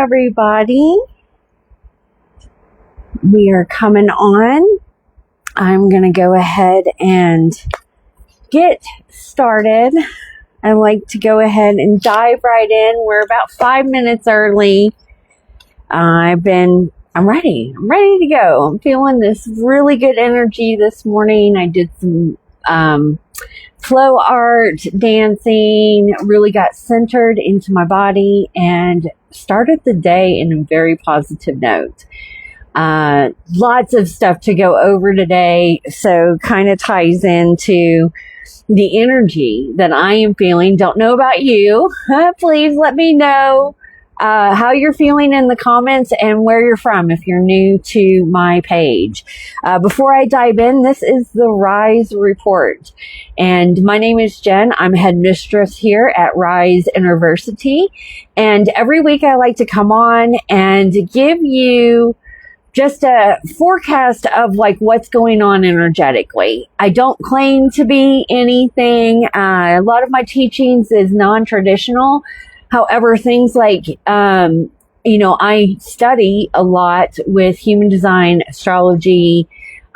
everybody. We are coming on. I'm going to go ahead and get started. I like to go ahead and dive right in. We're about 5 minutes early. I'm ready. I'm ready to go. I'm feeling this really good energy this morning. I did some flow art, dancing, really got centered into my body and started the day in a very positive note. Lots of stuff to go over today, so kind of ties into the energy that I am feeling. Don't know about you. Please let me know how you're feeling in the comments and where you're from if you're new to my page. Before I dive in, this is the Rise Report. And my name is Jen. I'm headmistress here at Rise Innerversity. And every week I like to come on and give you just a forecast of like what's going on energetically. I don't claim to be anything. A lot of my teachings is non-traditional. However, things like, I study a lot with human design, astrology,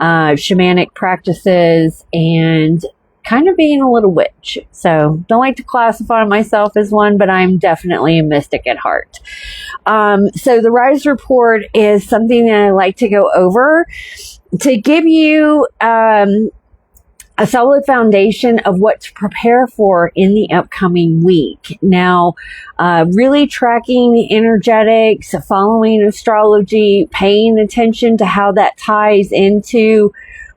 shamanic practices, and kind of being a little witch. So don't like to classify myself as one, but I'm definitely a mystic at heart. So the Rise Report is something that I like to go over to give you a solid foundation of what to prepare for in the upcoming week. Now, really tracking the energetics, following astrology, paying attention to how that ties into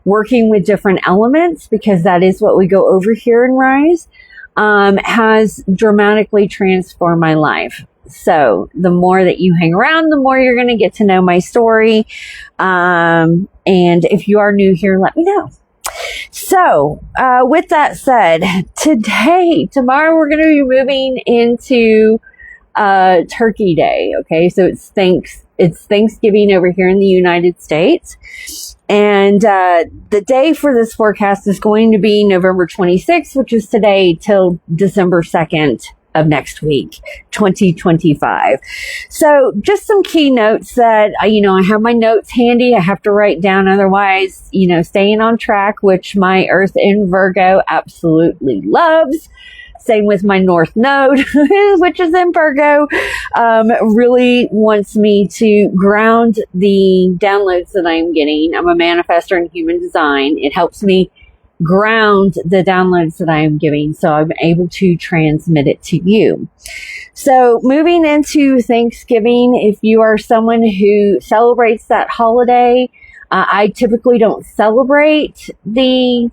working with different elements, because that is what we go over here in Rise, has dramatically transformed my life. So the more that you hang around, the more you're going to get to know my story. And if you are new here, let me know. So, with that said, tomorrow we're going to be moving into Turkey Day. Okay, so it's Thanksgiving over here in the United States. And the day for this forecast is going to be November 26th, which is today, till December 2nd of next week, 2025. So just some key notes that, I have my notes handy. I have to write down, otherwise, staying on track, which my Earth in Virgo absolutely loves. Same with my North Node, which is in Virgo, really wants me to ground the downloads that I'm getting. I'm a manifestor in human design. It helps me ground the downloads that I am giving, so I'm able to transmit it to you. So moving into Thanksgiving, if you are someone who celebrates that holiday, I typically don't celebrate the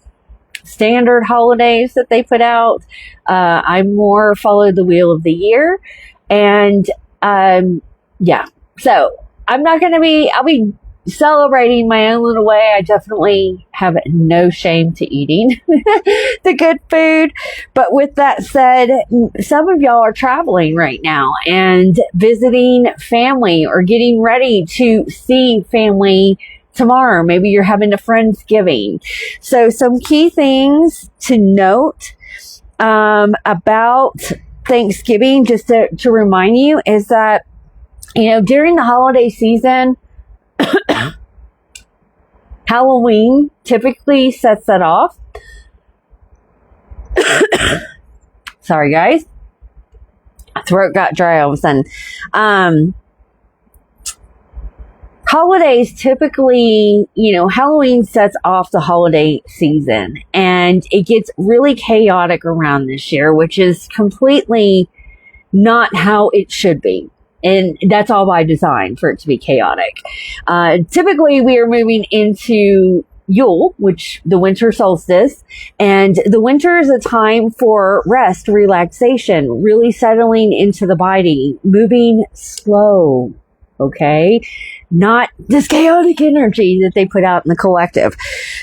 standard holidays that they put out. I more follow the wheel of the year. And so I'll be celebrating my own little way. I definitely have no shame to eating the good food. But with that said, some of y'all are traveling right now and visiting family or getting ready to see family tomorrow. Maybe you're having a Friendsgiving. So some key things to note about Thanksgiving, just to remind you, is that, during the holiday season, Halloween typically sets that off. Sorry, guys. Throat got dry all of a sudden. Holidays typically, Halloween sets off the holiday season, and it gets really chaotic around this year, which is completely not how it should be. And that's all by design, for it to be chaotic. Typically, we are moving into Yule, which the winter solstice, and the winter is a time for rest, relaxation, really settling into the body, moving slow. Okay, not this chaotic energy that they put out in the collective.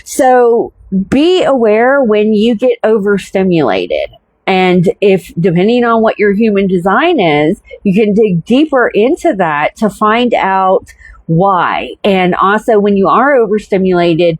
So be aware when you get overstimulated. And if, depending on what your human design is, you can dig deeper into that to find out why. And also, when you are overstimulated,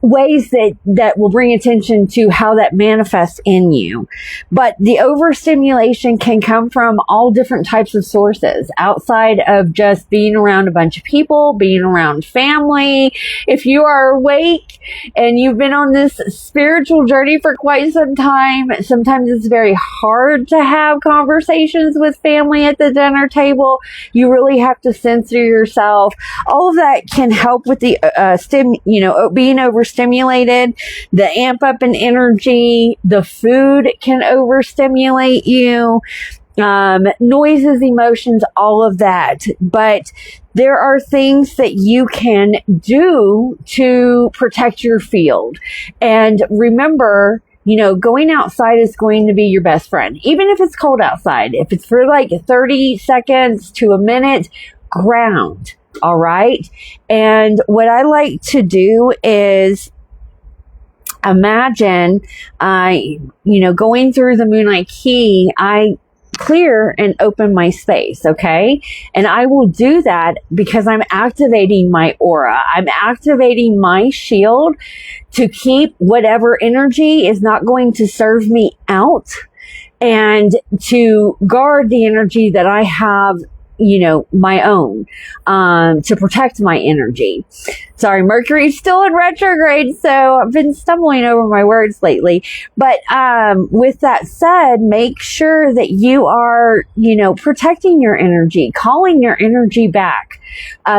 ways that will bring attention to how that manifests in you. But the overstimulation can come from all different types of sources outside of just being around a bunch of people, being around family. If you are awake and you've been on this spiritual journey for quite some time, sometimes it's very hard to have conversations with family at the dinner table. You really have to censor yourself. All of that can help with the being overstimulated, the amp up in energy. The food can overstimulate you, noises, emotions, all of that. But there are things that you can do to protect your field. And remember, going outside is going to be your best friend. Even if it's cold outside, if it's for like 30 seconds to a minute, ground. All right. And what I like to do is imagine, going through the Moonlight Key, I clear and open my space. Okay. And I will do that because I'm activating my aura. I'm activating my shield to keep whatever energy is not going to serve me out, and to guard the energy that I have, my own, to protect my energy. Sorry, Mercury's still in retrograde, so I've been stumbling over my words lately. But with that said, make sure that you are, protecting your energy, calling your energy back.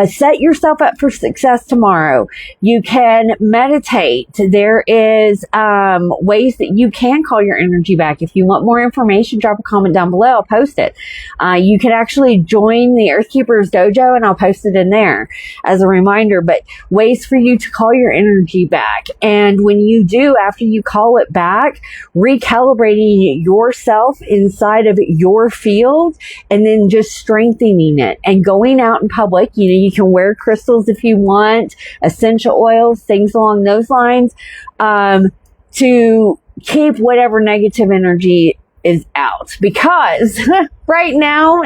Set yourself up for success tomorrow. You can meditate. There is ways that you can call your energy back. If you want more information, drop a comment down below. I'll post it. You can actually join the Earth Keepers Dojo, and I'll post it in there as a reminder. But ways for you to call your energy back. And when you do, after you call it back, recalibrating yourself inside of your field, and then just strengthening it and going out in public. You can wear crystals if you want, essential oils, things along those lines, to keep whatever negative energy is out. Because right now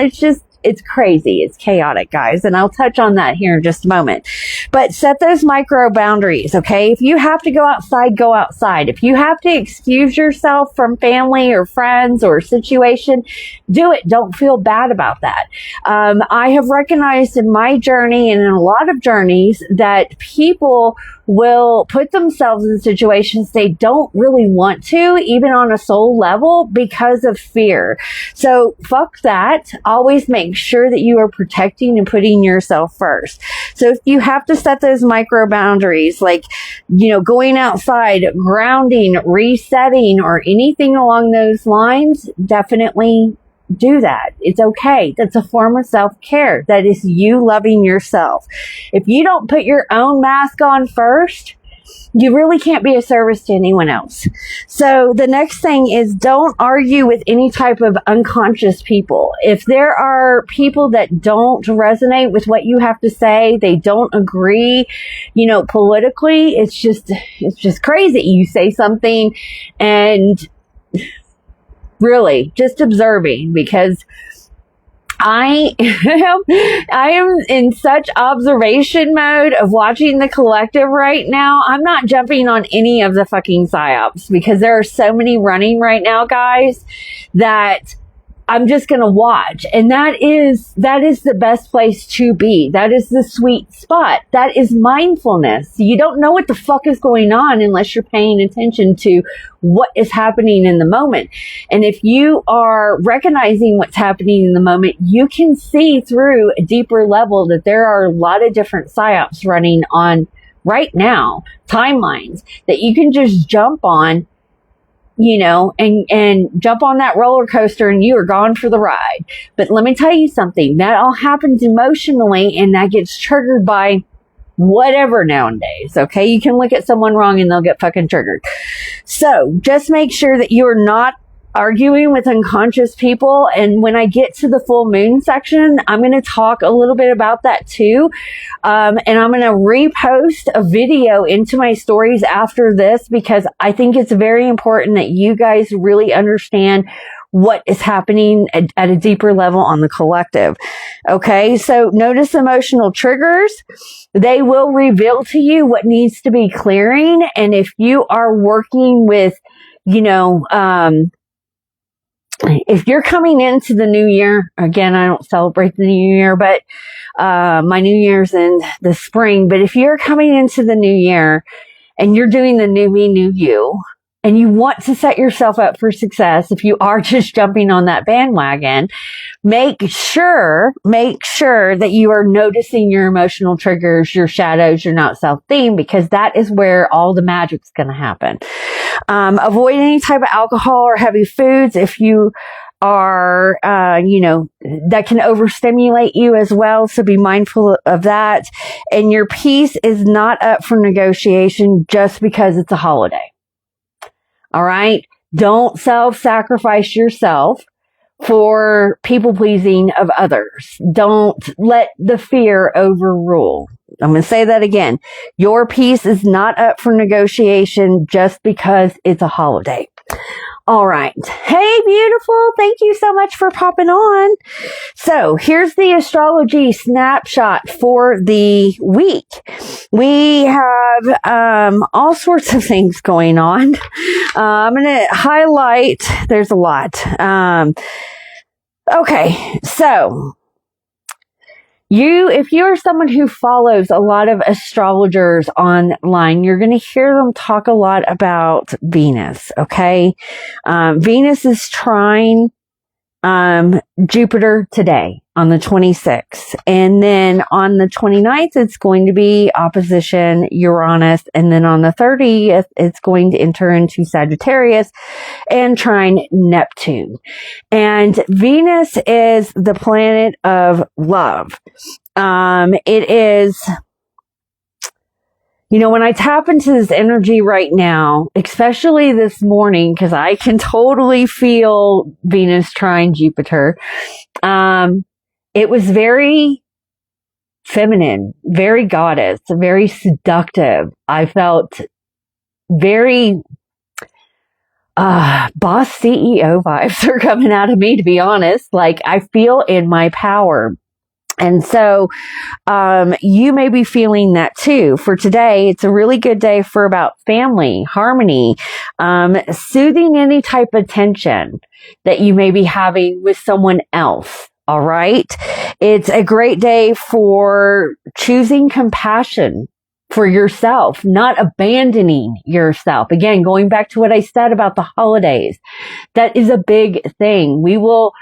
it's crazy. It's chaotic, guys. And I'll touch on that here in just a moment. But set those micro boundaries, okay? If you have to go outside, go outside. If you have to excuse yourself from family or friends or situation, do it. Don't feel bad about that. I have recognized in my journey and in a lot of journeys that people will put themselves in situations they don't really want to, even on a soul level, because of fear. So fuck that. Always make sure that you are protecting and putting yourself first. So if you have to set those micro boundaries, like, going outside, grounding, resetting, or anything along those lines, definitely do that. It's okay. That's a form of self-care. That is you loving yourself. If you don't put your own mask on first, you really can't be a service to anyone else. So the next thing is, don't argue with any type of unconscious people. If there are people that don't resonate with what you have to say, they don't agree, politically, it's just crazy. You say something and really just observing, because I am in such observation mode of watching the collective right now. I'm not jumping on any of the fucking psyops, because there are so many running right now, guys, that I'm just going to watch. And that is the best place to be. That is the sweet spot. That is mindfulness. You don't know what the fuck is going on unless you're paying attention to what is happening in the moment. And if you are recognizing what's happening in the moment, you can see through a deeper level that there are a lot of different psyops running on right now, timelines that you can just jump on, and jump on that roller coaster, and you are gone for the ride. But let me tell you something, that all happens emotionally, and that gets triggered by whatever nowadays. Okay. You can look at someone wrong and they'll get fucking triggered. So just make sure that you're not arguing with unconscious people. And when I get to the full moon section, I'm going to talk a little bit about that too. And I'm going to repost a video into my stories after this, because I think it's very important that you guys really understand what is happening at a deeper level on the collective. Okay, so notice emotional triggers. They will reveal to you what needs to be clearing. And if you are working with, if you're coming into the new year, again, I don't celebrate the new year, but my new year's in the spring. But if you're coming into the new year and you're doing the new me, new you, and you want to set yourself up for success, if you are just jumping on that bandwagon, make sure that you are noticing your emotional triggers, your shadows, your not self theme, because that is where all the magic's going to happen. Avoid any type of alcohol or heavy foods if you are, that can overstimulate you as well. So be mindful of that. And your peace is not up for negotiation just because it's a holiday. All right. Don't self-sacrifice yourself for people pleasing of others. Don't let the fear overrule. I'm going to say that again. Your peace is not up for negotiation just because it's a holiday. All right. Hey, beautiful. Thank you so much for popping on. So here's the astrology snapshot for the week. We have all sorts of things going on. I'm going to highlight, there's a lot. Okay, so if you're someone who follows a lot of astrologers online, you're going to hear them talk a lot about Venus, okay? Venus is trine Jupiter today on the 26th. And then on the 29th, it's going to be opposition Uranus. And then on the 30th, it's going to enter into Sagittarius and trine Neptune. And Venus is the planet of love. It is, when I tap into this energy right now, especially this morning, because I can totally feel Venus trine Jupiter, it was very feminine, very goddess, very seductive. I felt very boss CEO vibes are coming out of me, to be honest. Like, I feel in my power. And so, you may be feeling that too. For today, it's a really good day for about family, harmony, soothing any type of tension that you may be having with someone else. All right. It's a great day for choosing compassion for yourself, not abandoning yourself. Again, going back to what I said about the holidays, that is a big thing. We will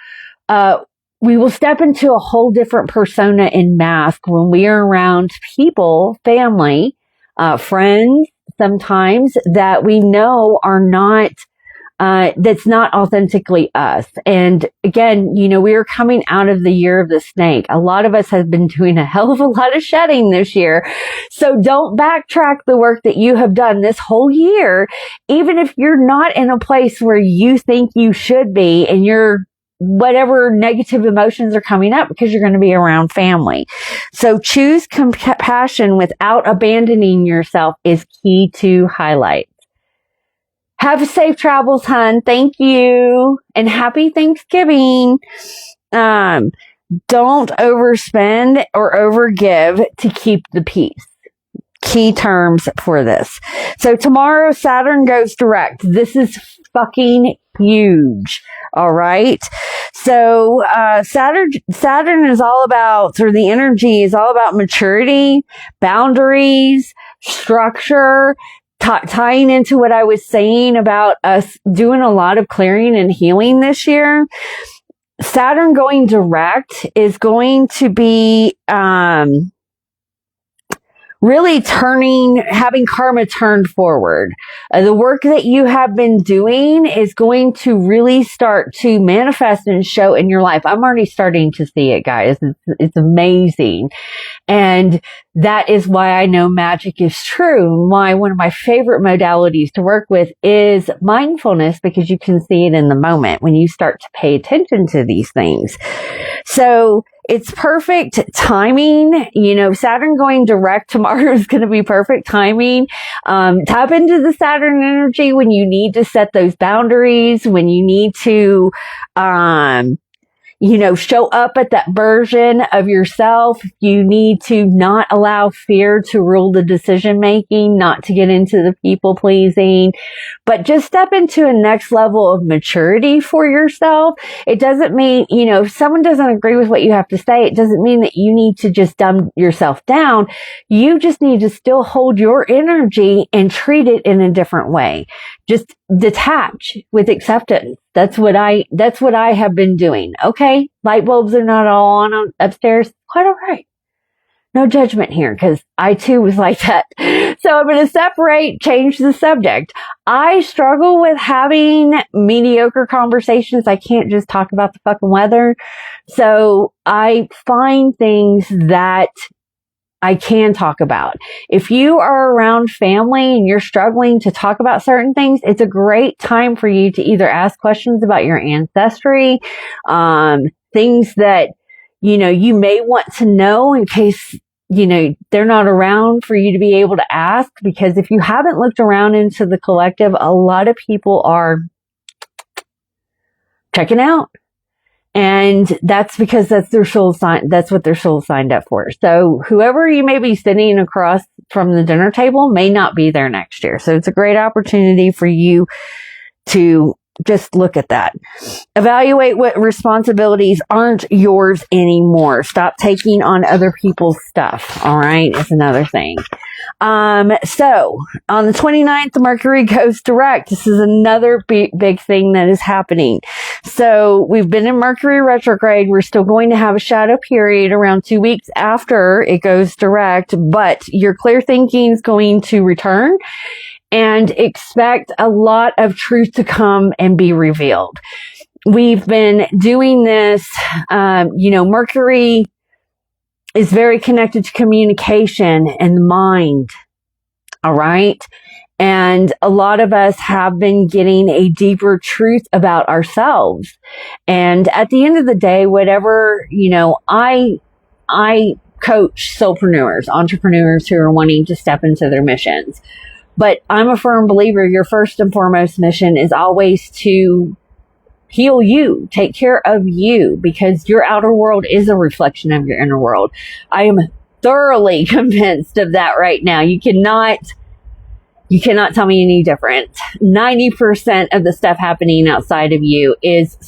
step into a whole different persona in mask when we are around people, family, friends, sometimes that we know are not, that's not authentically us. And again, we are coming out of the year of the snake. A lot of us have been doing a hell of a lot of shedding this year. So don't backtrack the work that you have done this whole year, even if you're not in a place where you think you should be and you're whatever negative emotions are coming up, because you're going to be around family. So choose compassion without abandoning yourself is key to highlight. Have safe travels, hon. Thank you. And happy Thanksgiving. Don't overspend or overgive to keep the peace. Key terms for this. So tomorrow, Saturn goes direct. This is fucking huge. All right. So, Saturn is all about, or the energy is all about maturity, boundaries, structure, tying into what I was saying about us doing a lot of clearing and healing this year. Saturn going direct is going to be, really having karma turned forward. The work that you have been doing is going to really start to manifest and show in your life. I'm already starting to see it, guys. It's amazing. And that is why I know magic is true. And why one of my favorite modalities to work with is mindfulness, because you can see it in the moment when you start to pay attention to these things. So it's perfect timing. Saturn going direct tomorrow is going to be perfect timing. Tap into the Saturn energy when you need to set those boundaries, when you need to, show up at that version of yourself. You need to not allow fear to rule the decision making, not to get into the people pleasing, but just step into a next level of maturity for yourself. It doesn't mean, if someone doesn't agree with what you have to say, it doesn't mean that you need to just dumb yourself down. You just need to still hold your energy and treat it in a different way. Just detach with acceptance. That's what I have been doing. Okay. Light bulbs are not all on upstairs. Quite all right. No judgment here, because I too was like that. So I'm going to change the subject. I struggle with having mediocre conversations. I can't just talk about the fucking weather. So I find things that I can talk about. If you are around family and you're struggling to talk about certain things, it's a great time for you to either ask questions about your ancestry, things that, you may want to know in case, they're not around for you to be able to ask. Because if you haven't looked around into the collective, a lot of people are checking out. And that's because that's their soul sign. That's what their soul signed up for. So whoever you may be sitting across from the dinner table may not be there next year. So it's a great opportunity for you to just look at that. Evaluate what responsibilities aren't yours anymore. Stop taking on other people's stuff. All right. It's another thing. So on the 29th, Mercury goes direct. This is another big thing that is happening. So we've been in Mercury retrograde. We're still going to have a shadow period around 2 weeks after it goes direct, but your clear thinking is going to return, and expect a lot of truth to come and be revealed. We've been doing this, Mercury is very connected to communication and the mind. All right. And a lot of us have been getting a deeper truth about ourselves. And at the end of the day, whatever, I coach soulpreneurs, entrepreneurs who are wanting to step into their missions. But I'm a firm believer your first and foremost mission is always to heal you, take care of you, because your outer world is a reflection of your inner world. I am thoroughly convinced of that right now. You cannot tell me any different. 90% of the stuff happening outside of you is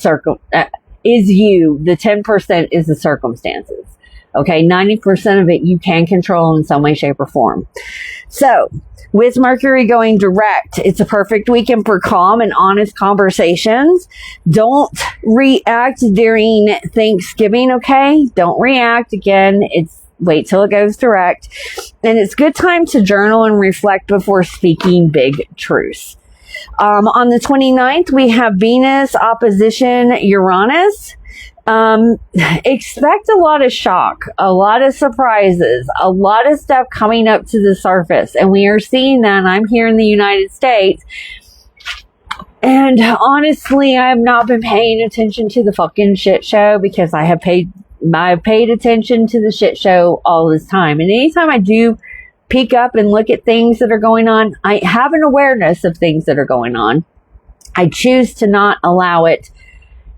you. The 10% is the circumstances. Okay. 90% of it you can control in some way, shape, or form. So with Mercury going direct, it's a perfect weekend for calm and honest conversations. Don't react during Thanksgiving, okay? Don't react. Again, wait till it goes direct. And it's good time to journal and reflect before speaking big truths. On the 29th, we have Venus opposition Uranus. Expect a lot of shock, a lot of surprises, a lot of stuff coming up to the surface. And we are seeing that. I'm here in the United States. And honestly, I have not been paying attention to the fucking shit show, because I've paid attention to the shit show all this time. And anytime I do peek up and look at things that are going on, I have an awareness of things that are going on. I choose to not allow it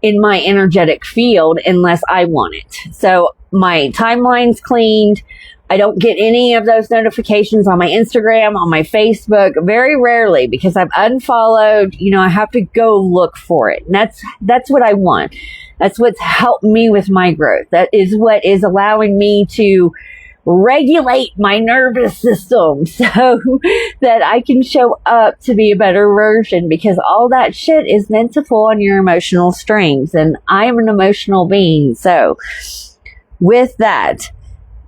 in my energetic field unless I want it. So my timeline's cleaned. I don't get any of those notifications on my Instagram, on my Facebook, very rarely, because I've unfollowed. I have to go look for it. And that's what I want. That's what's helped me with my growth. That is what is allowing me to regulate my nervous system so that I can show up to be a better version, because all that shit is meant to pull on your emotional strings, and I'm an emotional being. So with that,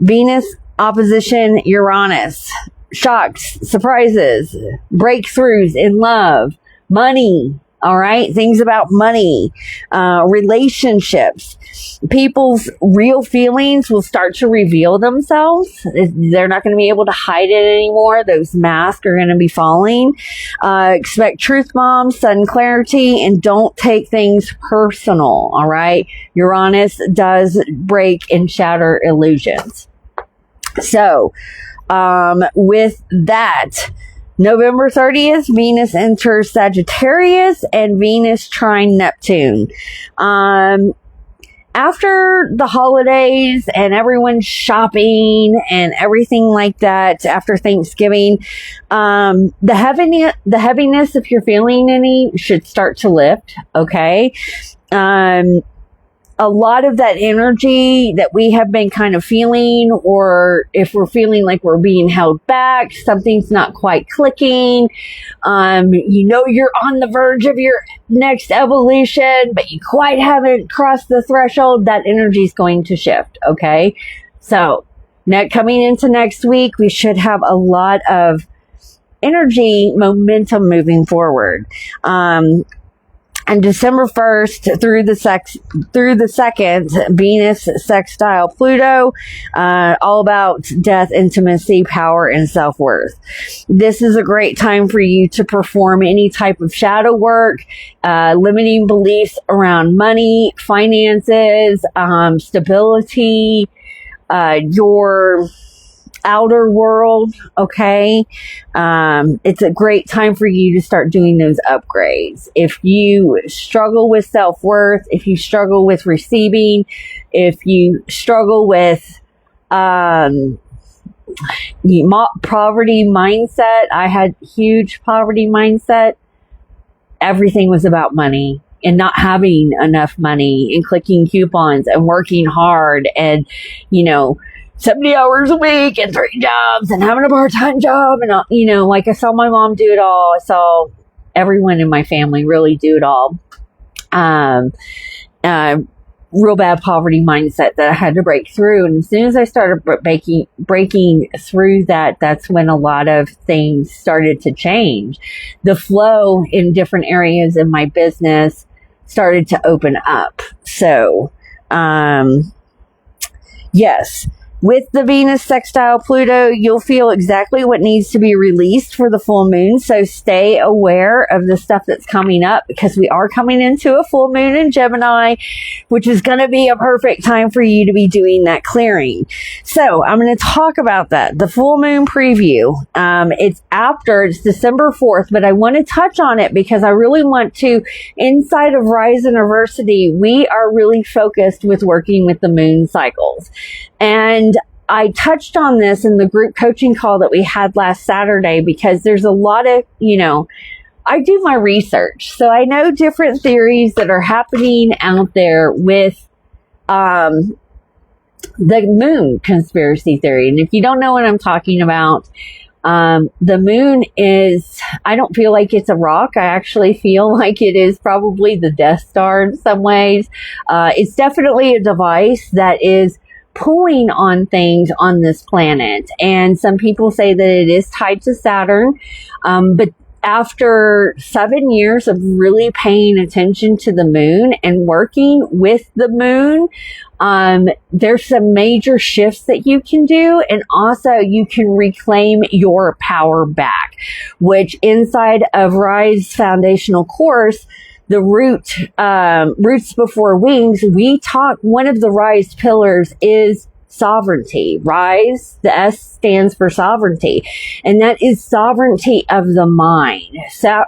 Venus opposition Uranus, shocks, surprises, breakthroughs in love, money, All right. Things about money, relationships. People's real feelings will start to reveal themselves. They're not going to be able to hide it anymore. Those masks are going to be falling. Expect truth bombs, sudden clarity, and don't take things personal. All right. Uranus does break and shatter illusions. So, with that, November 30th, Venus enters Sagittarius and Venus trine Neptune. After the holidays and everyone's shopping and everything like that, after Thanksgiving, the heaviness, if you're feeling any, should start to lift. Okay. A lot of that energy that we have been kind of feeling, or if we're feeling like we're being held back, something's not quite clicking, you're on the verge of your next evolution, but you quite haven't crossed the threshold, that energy is going to shift, okay? So, coming into next week, we should have a lot of energy momentum moving forward. And December 1st through the 2nd, Venus sextile Pluto, all about death, intimacy, power, and self-worth. This is a great time for you to perform any type of shadow work, limiting beliefs around money, finances, stability, your outer world, okay? It's a great time for you to start doing those upgrades. If you struggle with self-worth, if you struggle with receiving, if you struggle with poverty mindset, I had huge poverty mindset. Everything was about money and not having enough money and clicking coupons and working hard and, 70 hours a week and 3 jobs and having a part-time job. And, like I saw my mom do it all. I saw everyone in my family really do it all. Real bad poverty mindset that I had to break through. And as soon as I started breaking through that, that's when a lot of things started to change. The flow in different areas of my business started to open up. So, yes. With the Venus sextile Pluto, you'll feel exactly what needs to be released for the full moon. So stay aware of the stuff that's coming up, because we are coming into a full moon in Gemini, which is going to be a perfect time for you to be doing that clearing. So I'm going to talk about that. The full moon preview. It's December 4th, but I want to touch on it because I really want to, inside of Rise Innerversity, we are really focused with working with the moon cycles. And I touched on this in the group coaching call that we had last Saturday, because there's a lot of, I do my research. So I know different theories that are happening out there with the moon conspiracy theory. And if you don't know what I'm talking about, the moon is, I don't feel like it's a rock. I actually feel like it is probably the Death Star in some ways. It's definitely a device that is pulling on things on this planet. And some people say that it is tied to Saturn. But after 7 years of really paying attention to the moon and working with the moon, there's some major shifts that you can do. And also you can reclaim your power back, which inside of Rise foundational course, the roots before wings, we talk, one of the Rise pillars is sovereignty. Rise, the S stands for sovereignty. And that is sovereignty of the mind,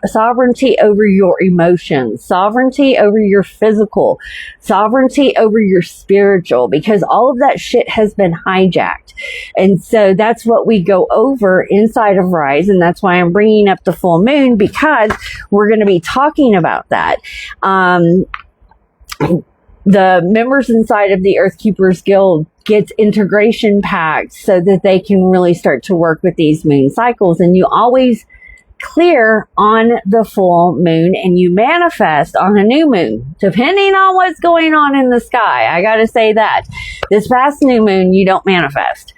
sovereignty over your emotions, sovereignty over your physical, sovereignty over your spiritual, because all of that shit has been hijacked. And so that's what we go over inside of Rise. And that's why I'm bringing up the full moon, because we're going to be talking about that. The members inside of the Earth Keepers Guild gets integration packs so that they can really start to work with these moon cycles. And you always clear on the full moon and you manifest on a new moon, depending on what's going on in the sky. I got to say that this past new moon, you don't manifest.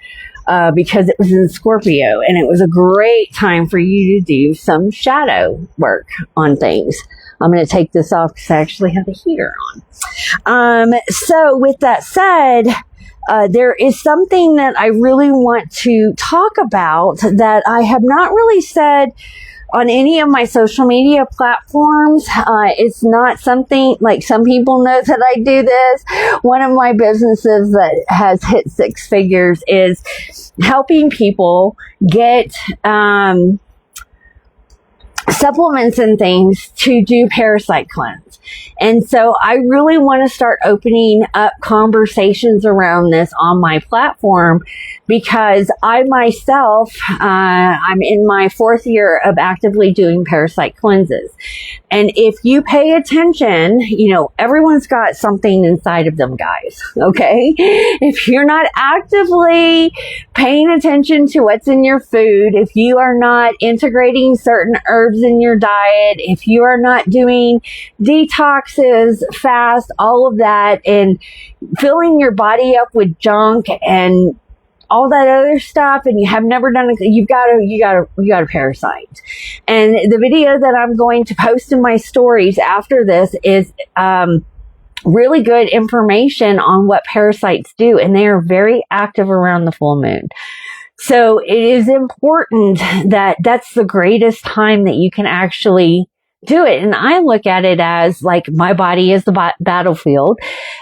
Because it was in Scorpio, and it was a great time for you to do some shadow work on things. I'm going to take this off because I actually have the heater on. So with that said, there is something that I really want to talk about that I have not really said on any of my social media platforms. It's not something like some people know that I do this. One of my businesses that has hit 6 figures is helping people get, supplements and things to do parasite cleanse. And so I really want to start opening up conversations around this on my platform because I myself, I'm in my 4th year of actively doing parasite cleanses. And if you pay attention, you know, everyone's got something inside of them, guys. Okay. If you're not actively paying attention to what's in your food, if you are not integrating certain herbs in your diet, if you are not doing detoxes, fast, all of that, and filling your body up with junk and all that other stuff, and you have never done it, you got a parasite. And the video that I'm going to post in my stories after this is really good information on what parasites do, and they are very active around the full moon. So it is important that that's the greatest time that you can actually do it. And I look at it as like my body is the battlefield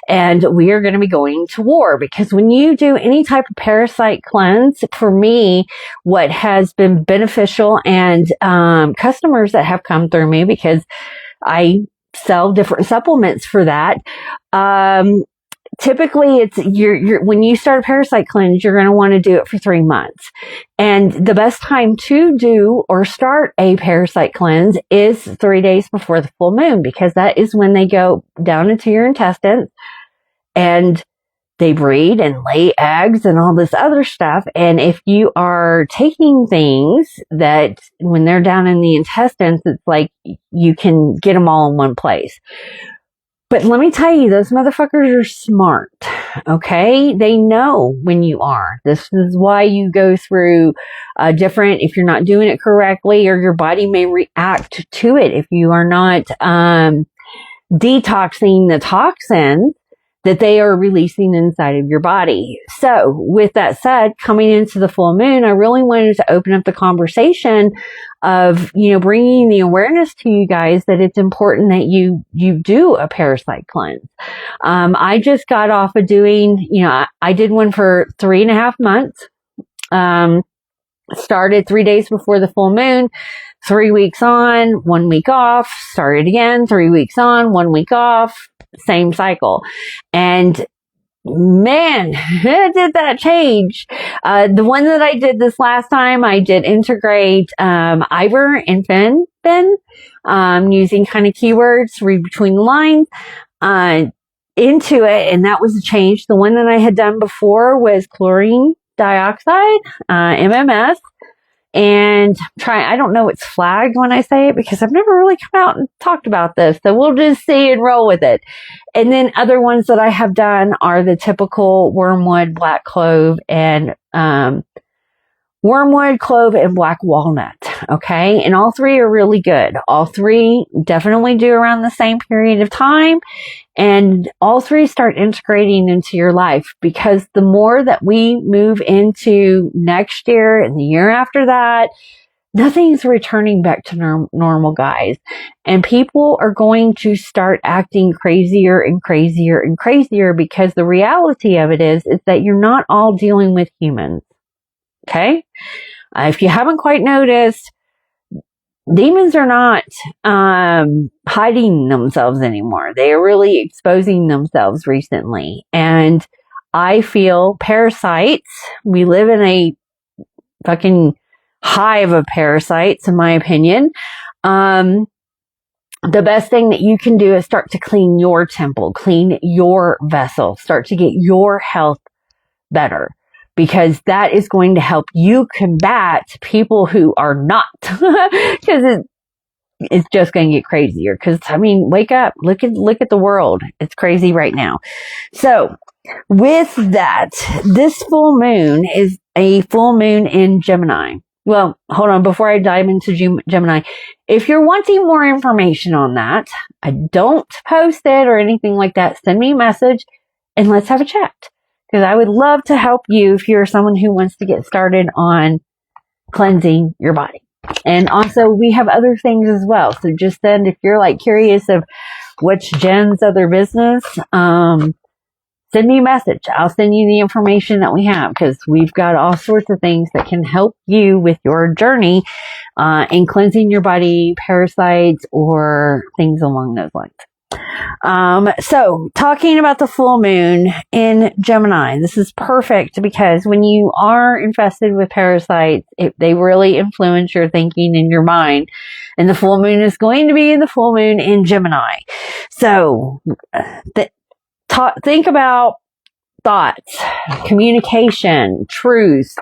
and we are going to be going to war, because when you do any type of parasite cleanse, for me, what has been beneficial and customers that have come through me, because I sell different supplements for that, typically it's when you start a parasite cleanse, you're going to want to do it for 3 months. And the best time to do or start a parasite cleanse is 3 days before the full moon, because that is when they go down into your intestines and they breed and lay eggs and all this other stuff. And if you are taking things that when they're down in the intestines, it's like you can get them all in one place. But let me tell you, those motherfuckers are smart, okay? They know when you are. This is why you go through different, if you're not doing it correctly, or your body may react to it if you are not detoxing the toxins that they are releasing inside of your body. So with that said, coming into the full moon, I really wanted to open up the conversation of, you know, bringing the awareness to you guys that it's important that you do a parasite cleanse. I just got off of doing, you know, I did one for 3.5 months. Started 3 days before the full moon, 3 weeks on, 1 week off, started again, 3 weeks on, 1 week off, same cycle. And man, did that change. The one that I did this last time, I did integrate Ivor and Finn, using kind of keywords, read between the lines, into it, and that was a change. The one that I had done before was chlorine dioxide, MMS, and I don't know, it's flagged when I say it because I've never really come out and talked about this, so we'll just see and roll with it. And then other ones that I have done are the typical wormwood, black clove, and wormwood, clove, and black walnut. Okay. And all 3 are really good. All 3 definitely do around the same period of time. And all 3 start integrating into your life, because the more that we move into next year and the year after that, nothing's returning back to normal, guys. And people are going to start acting crazier and crazier and crazier, because the reality of it is that you're not all dealing with humans. Okay? If you haven't quite noticed, demons are not hiding themselves anymore. They are really exposing themselves recently. And I feel parasites, we live in a fucking hive of parasites, in my opinion. The best thing that you can do is start to clean your temple, clean your vessel, start to get your health better, because that is going to help you combat people who are not, because it's just going to get crazier. Because, I mean, wake up, look at the world. It's crazy right now. So with that, this full moon is a full moon in Gemini. Well, hold on. Before I dive into Gemini, if you're wanting more information on that, I don't post it or anything like that. Send me a message and let's have a chat. Because I would love to help you if you're someone who wants to get started on cleansing your body. And also, we have other things as well. So just send, if you're like curious of what's Jen's other business, send me a message. I'll send you the information that we have, because we've got all sorts of things that can help you with your journey in cleansing your body, parasites, or things along those lines. So talking about the full moon in Gemini, this is perfect because when you are infested with parasites, they really influence your thinking and your mind. And the full moon is going to be in the full moon in Gemini. So think about thoughts, communication, truth,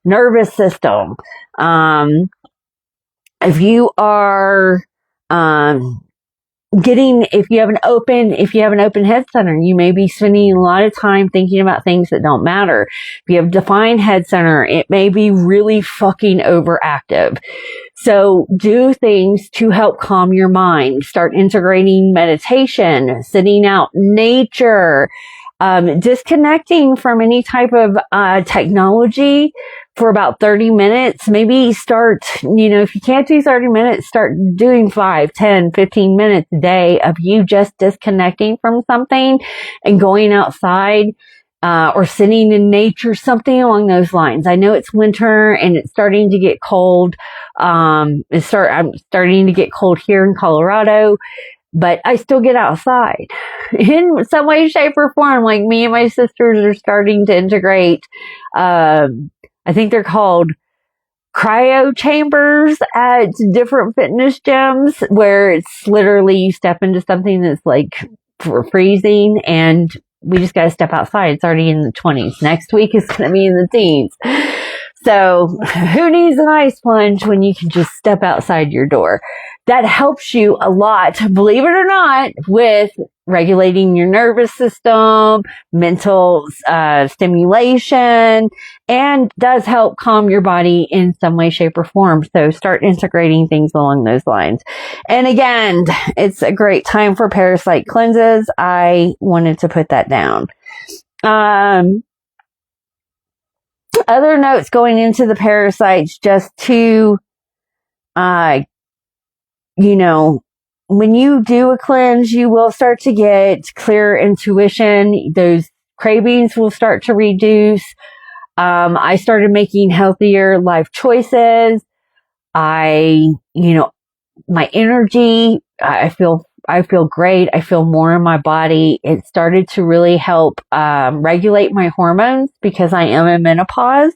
nervous system. If you are, if you have an open head center, you may be spending a lot of time thinking about things that don't matter. If you have defined head center, it may be really fucking overactive. So do things to help calm your mind. Start integrating meditation, sitting out in nature, disconnecting from any type of technology for about 30 minutes. Maybe start, if you can't do 30 minutes, start doing 5, 10, 15 minutes a day of you just disconnecting from something and going outside, or sitting in nature, something along those lines. I know it's winter and it's starting to get cold. I'm starting to get cold here in Colorado. But I still get outside in some way, shape, or form. Like me and my sisters are starting to integrate, I think they're called cryo chambers at different fitness gyms, where it's literally you step into something that's like freezing, and we just got to step outside. It's already in the 20s. Next week is going to be in the teens. So who needs an ice plunge when you can just step outside your door? That helps you a lot, believe it or not, with regulating your nervous system, mental stimulation, and does help calm your body in some way, shape, or form. So start integrating things along those lines. And again, it's a great time for parasite cleanses. I wanted to put that down. Other notes going into the parasites, just to, when you do a cleanse, you will start to get clear intuition. Those cravings will start to reduce. I started making healthier life choices. My energy, I feel great. I feel more in my body. It started to really help, regulate my hormones because I am in menopause.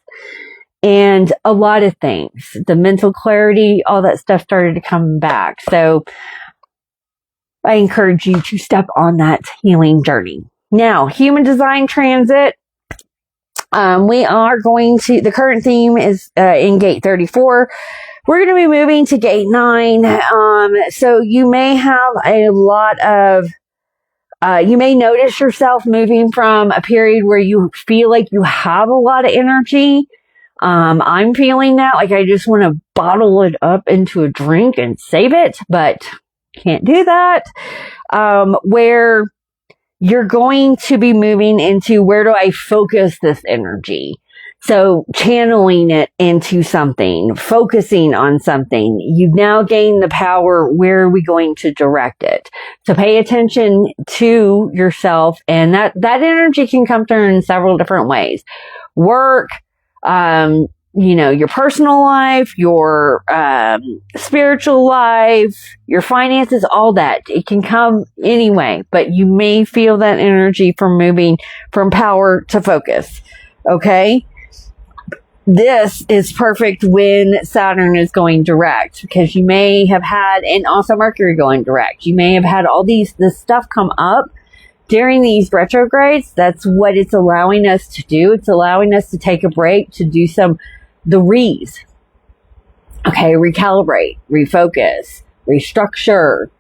And a lot of things, the mental clarity, all that stuff started to come back. So I encourage you to step on that healing journey. Now, human design transit. We are the current theme is in gate 34. We're going to be moving to gate 9. So you may have a lot of, you may notice yourself moving from a period where you feel like you have a lot of energy. I'm feeling that, like I just want to bottle it up into a drink and save it, but can't do that. Where you're going to be moving into, where do I focus this energy? So channeling it into something, focusing on something. You've now gained the power. Where are we going to direct it? So pay attention to yourself, and that energy can come through in several different ways. Work, your personal life, your spiritual life, your finances, all that. It can come anyway, but you may feel that energy from moving from power to focus. Okay? This is perfect when Saturn is going direct, because you may have had, and also Mercury going direct, you may have had all this stuff come up during these retrogrades. That's what it's allowing us to do. It's allowing us to take a break, to do the re's. Okay, recalibrate, refocus, restructure,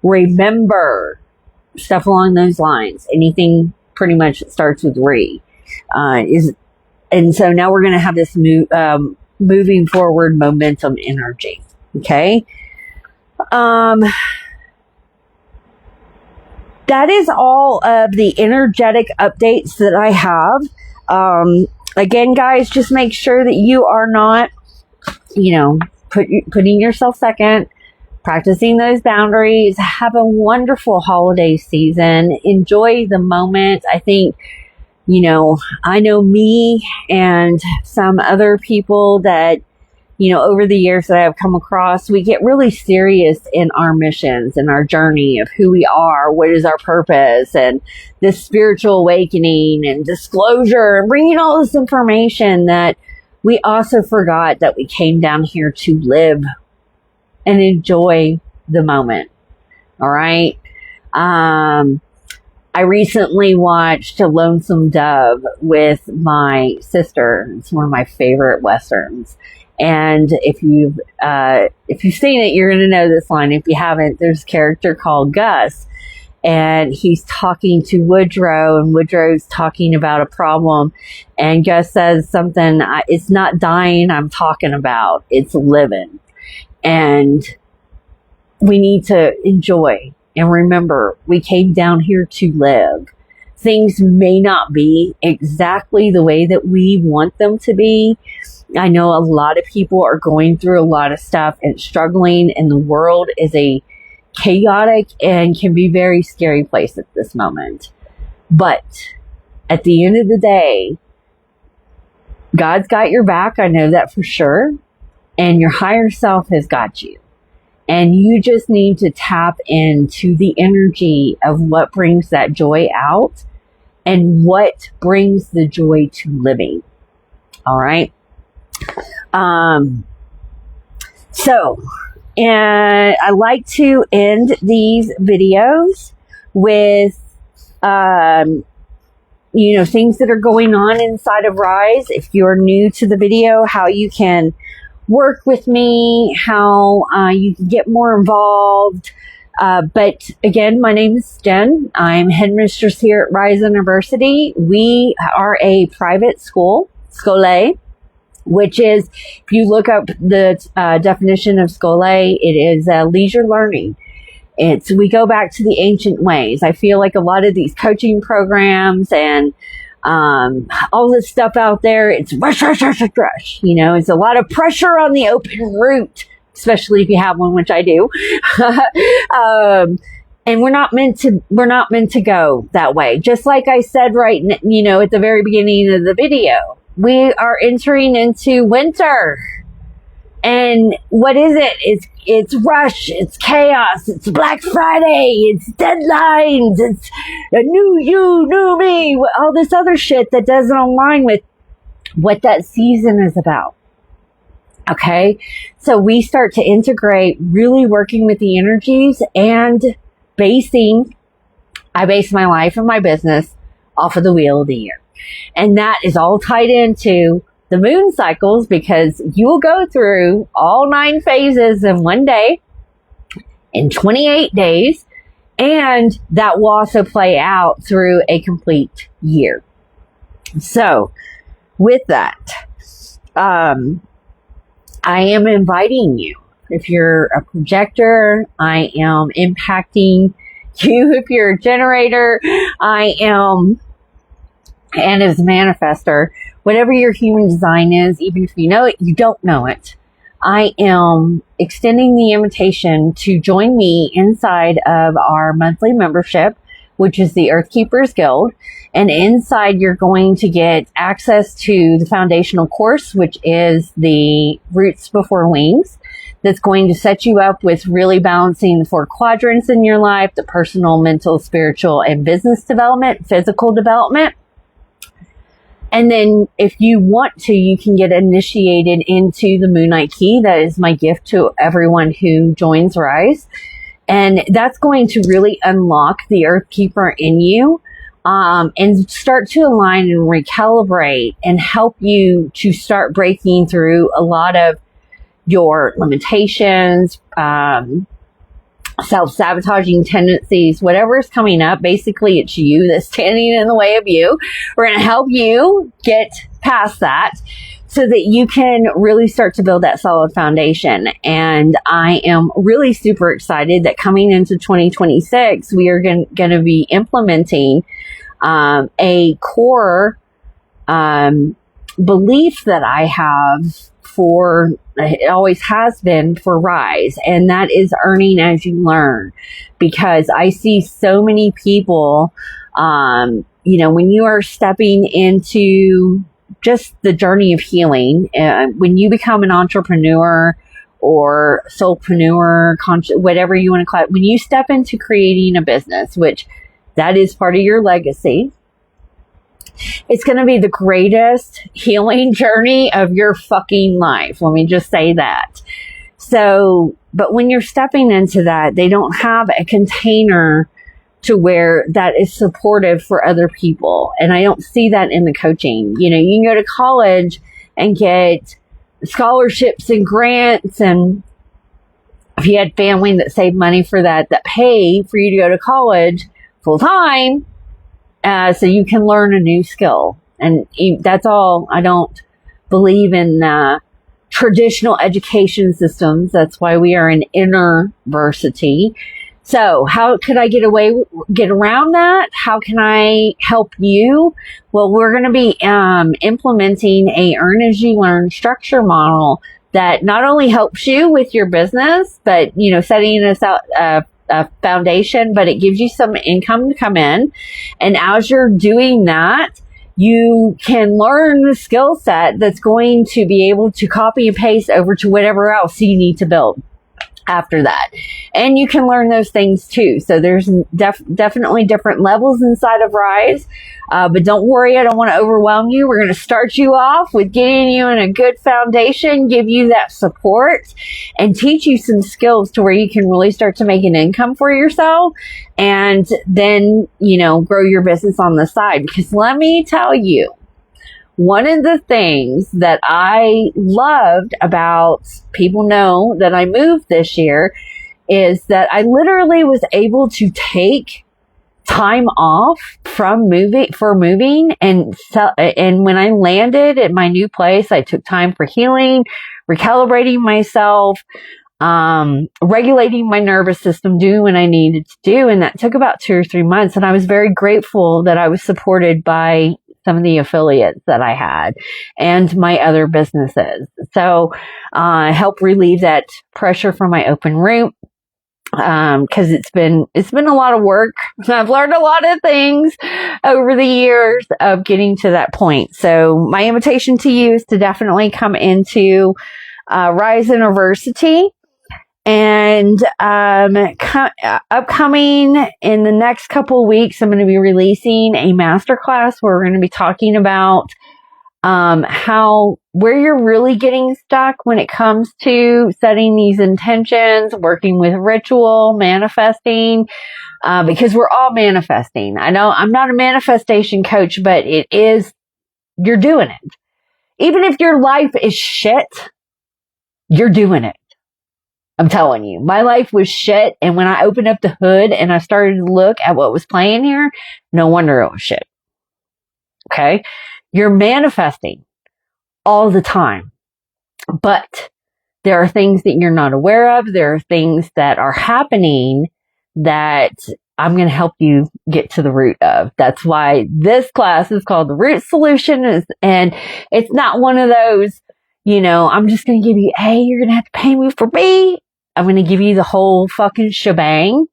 remember, stuff along those lines. Anything pretty much that starts with re. And so now we're going to have this moving forward momentum energy. Okay. That is all of the energetic updates that I have. Again, guys, just make sure that you are not, putting yourself second, practicing those boundaries. Have a wonderful holiday season. Enjoy the moment. I think, I know me and some other people that, over the years that I've come across, we get really serious in our missions and our journey of who we are, what is our purpose, and this spiritual awakening and disclosure and bringing all this information that we also forgot that we came down here to live and enjoy the moment. All right. I recently watched A Lonesome Dove with my sister. It's one of my favorite Westerns. And if you've seen it, you're going to know this line. If you haven't, there's a character called Gus, and he's talking to Woodrow, and Woodrow's talking about a problem, and Gus says something, it's not dying I'm talking about, it's living. And we need to enjoy and remember we came down here to live. Things may not be exactly the way that we want them to be. I know a lot of people are going through a lot of stuff and struggling, and the world is a chaotic and can be very scary place at this moment. But at the end of the day, God's got your back. I know that for sure. And your higher self has got you. And you just need to tap into the energy of what brings that joy out and what brings the joy to living. All right. And I like to end these videos with, things that are going on inside of Rise. If you're new to the video, how you can work with me, how you can get more involved. But again, my name is Jen. I'm headmistress here at Rise Innerversity. We are a private school, Scole, which is, if you look up the definition of Scole, it is leisure learning. We go back to the ancient ways. I feel like a lot of these coaching programs and all this stuff out there, it's rush. It's a lot of pressure on the open route, especially if you have one, which I do. And we're not meant to go that way. Just like I said, at the very beginning of the video, we are entering into winter. And what is it? It's rush, it's chaos, it's Black Friday, it's deadlines, it's a new you, new me, all this other shit that doesn't align with what that season is about. Okay? So we start to integrate really working with the energies and I base my life and my business off of the wheel of the year. And that is all tied into the moon cycles, because you will go through all 9 phases in one day, in 28 days, and that will also play out through a complete year. So, with that, I am inviting you. If you're a projector, I am impacting you. If you're a generator, I am, and as a manifester, whatever your human design is, even if you know it, you don't know it, I am extending the invitation to join me inside of our monthly membership, which is the Earth Keepers Guild. And inside, you're going to get access to the foundational course, which is the Roots Before Wings. That's going to set you up with really balancing the 4 quadrants in your life: the personal, mental, spiritual, and business development, physical development. And then if you want to, you can get initiated into the Moonlight Key. That is my gift to everyone who joins Rise. And that's going to really unlock the Earth Keeper in you, and start to align and recalibrate and help you to start breaking through a lot of your limitations, self-sabotaging tendencies, whatever is coming up. Basically, it's you that's standing in the way of you. We're going to help you get past that so that you can really start to build that solid foundation. And I am really super excited that coming into 2026, we are going to be implementing a core belief that I have for, it always has been for Rise, and that is earning as you learn. Because I see so many people, you know, when you are stepping into just the journey of healing, when you become an entrepreneur or soulpreneur, whatever you want to call it, when you step into creating a business, which that is part of your legacy, it's going to be the greatest healing journey of your fucking life. Let me just say that. So, but when you're stepping into that, they don't have a container to where that is supportive for other people. And I don't see that in the coaching. You know, you can go to college and get scholarships and grants, and if you had family that saved money for that pay for you to go to college full time, so you can learn a new skill. And that's all. I don't believe in traditional education systems. That's why we are an Innerversity. So how could I get around that? How can I help you? Well, we're going to be implementing a earn as you learn structure model that not only helps you with your business, but, you know, setting us out a foundation, but it gives you some income to come in. And as you're doing that, you can learn the skill set that's going to be able to copy and paste over to whatever else you need to build after that. And you can learn those things too. So there's definitely different levels inside of Rise. But don't worry, I don't want to overwhelm you. We're going to start you off with getting you in a good foundation, give you that support, and teach you some skills to where you can really start to make an income for yourself. And then, you know, grow your business on the side. Because let me tell you, one of the things that I loved about, people know that I moved this year, is that I literally was able to take time off from moving. And when I landed at my new place, I took time for healing, recalibrating myself, regulating my nervous system, doing what I needed to do. And that took about 2 or 3 months. And I was very grateful that I was supported by some of the affiliates that I had and my other businesses. So, help relieve that pressure from my open route. Cause it's been a lot of work. I've learned a lot of things over the years of getting to that point. So my invitation to you is to definitely come into, Rise Innerversity. And upcoming in the next couple of weeks, I'm going to be releasing a masterclass where we're going to be talking about where you're really getting stuck when it comes to setting these intentions, working with ritual, manifesting, because we're all manifesting. I know I'm not a manifestation coach, but you're doing it. Even if your life is shit, you're doing it. I'm telling you, my life was shit. And when I opened up the hood and I started to look at what was playing here, no wonder it was shit. Okay. You're manifesting all the time, but there are things that you're not aware of. There are things that are happening that I'm going to help you get to the root of. That's why this class is called the Root Solution. And it's not one of those, you know, I'm just going to give you, hey, you're going to have to pay me for me. I'm going to give you the whole fucking shebang.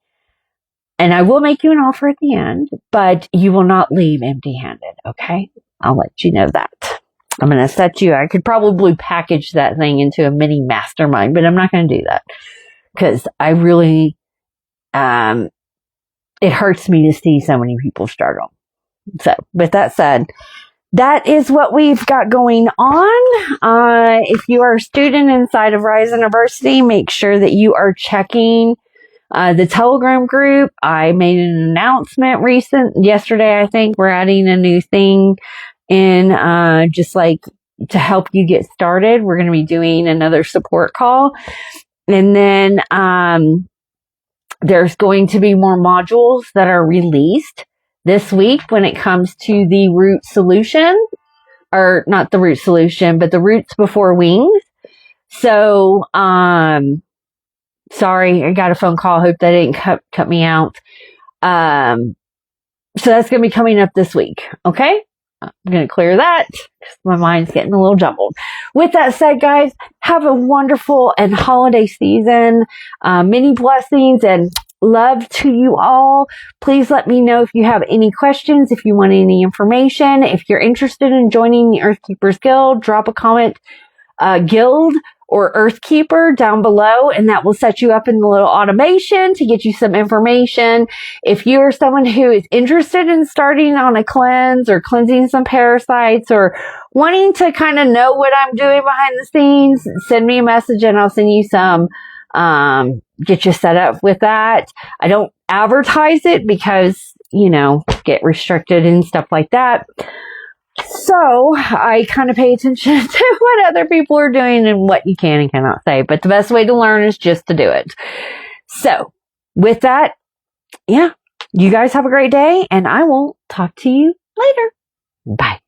And I will make you an offer at the end, but you will not leave empty-handed. Okay. I'll let you know that. I'm going to set you, I could probably package that thing into a mini mastermind, but I'm not going to do that because I really, it hurts me to see so many people struggle. So with that said, that is what we've got going on. If you are a student inside of Rise University, make sure that you are checking the Telegram group. I made an announcement yesterday. I think we're adding a new thing in, just like to help you get started. We're going to be doing another support call. And then, there's going to be more modules that are released this week when it comes to the root solution. or not the root solution, but the roots before wings. So, sorry, I got a phone call. Hope that didn't cut me out. So that's going to be coming up this week. Okay. I'm going to clear that because my mind's getting a little jumbled. With that said, guys, have a wonderful and holiday season. Many blessings and love to you all. Please let me know if you have any questions, if you want any information, if you're interested in joining the Earth Keepers Guild, drop a comment, guild or Earth Keeper down below, and that will set you up in the little automation to get you some information. If you are someone who is interested in starting on a cleanse or cleansing some parasites or wanting to kind of know what I'm doing behind the scenes, send me a message and I'll send you some, get you set up with that. I don't advertise it because, get restricted and stuff like that. So I kind of pay attention to what other people are doing and what you can and cannot say. But the best way to learn is just to do it. So with that, yeah, you guys have a great day and I will talk to you later. Bye.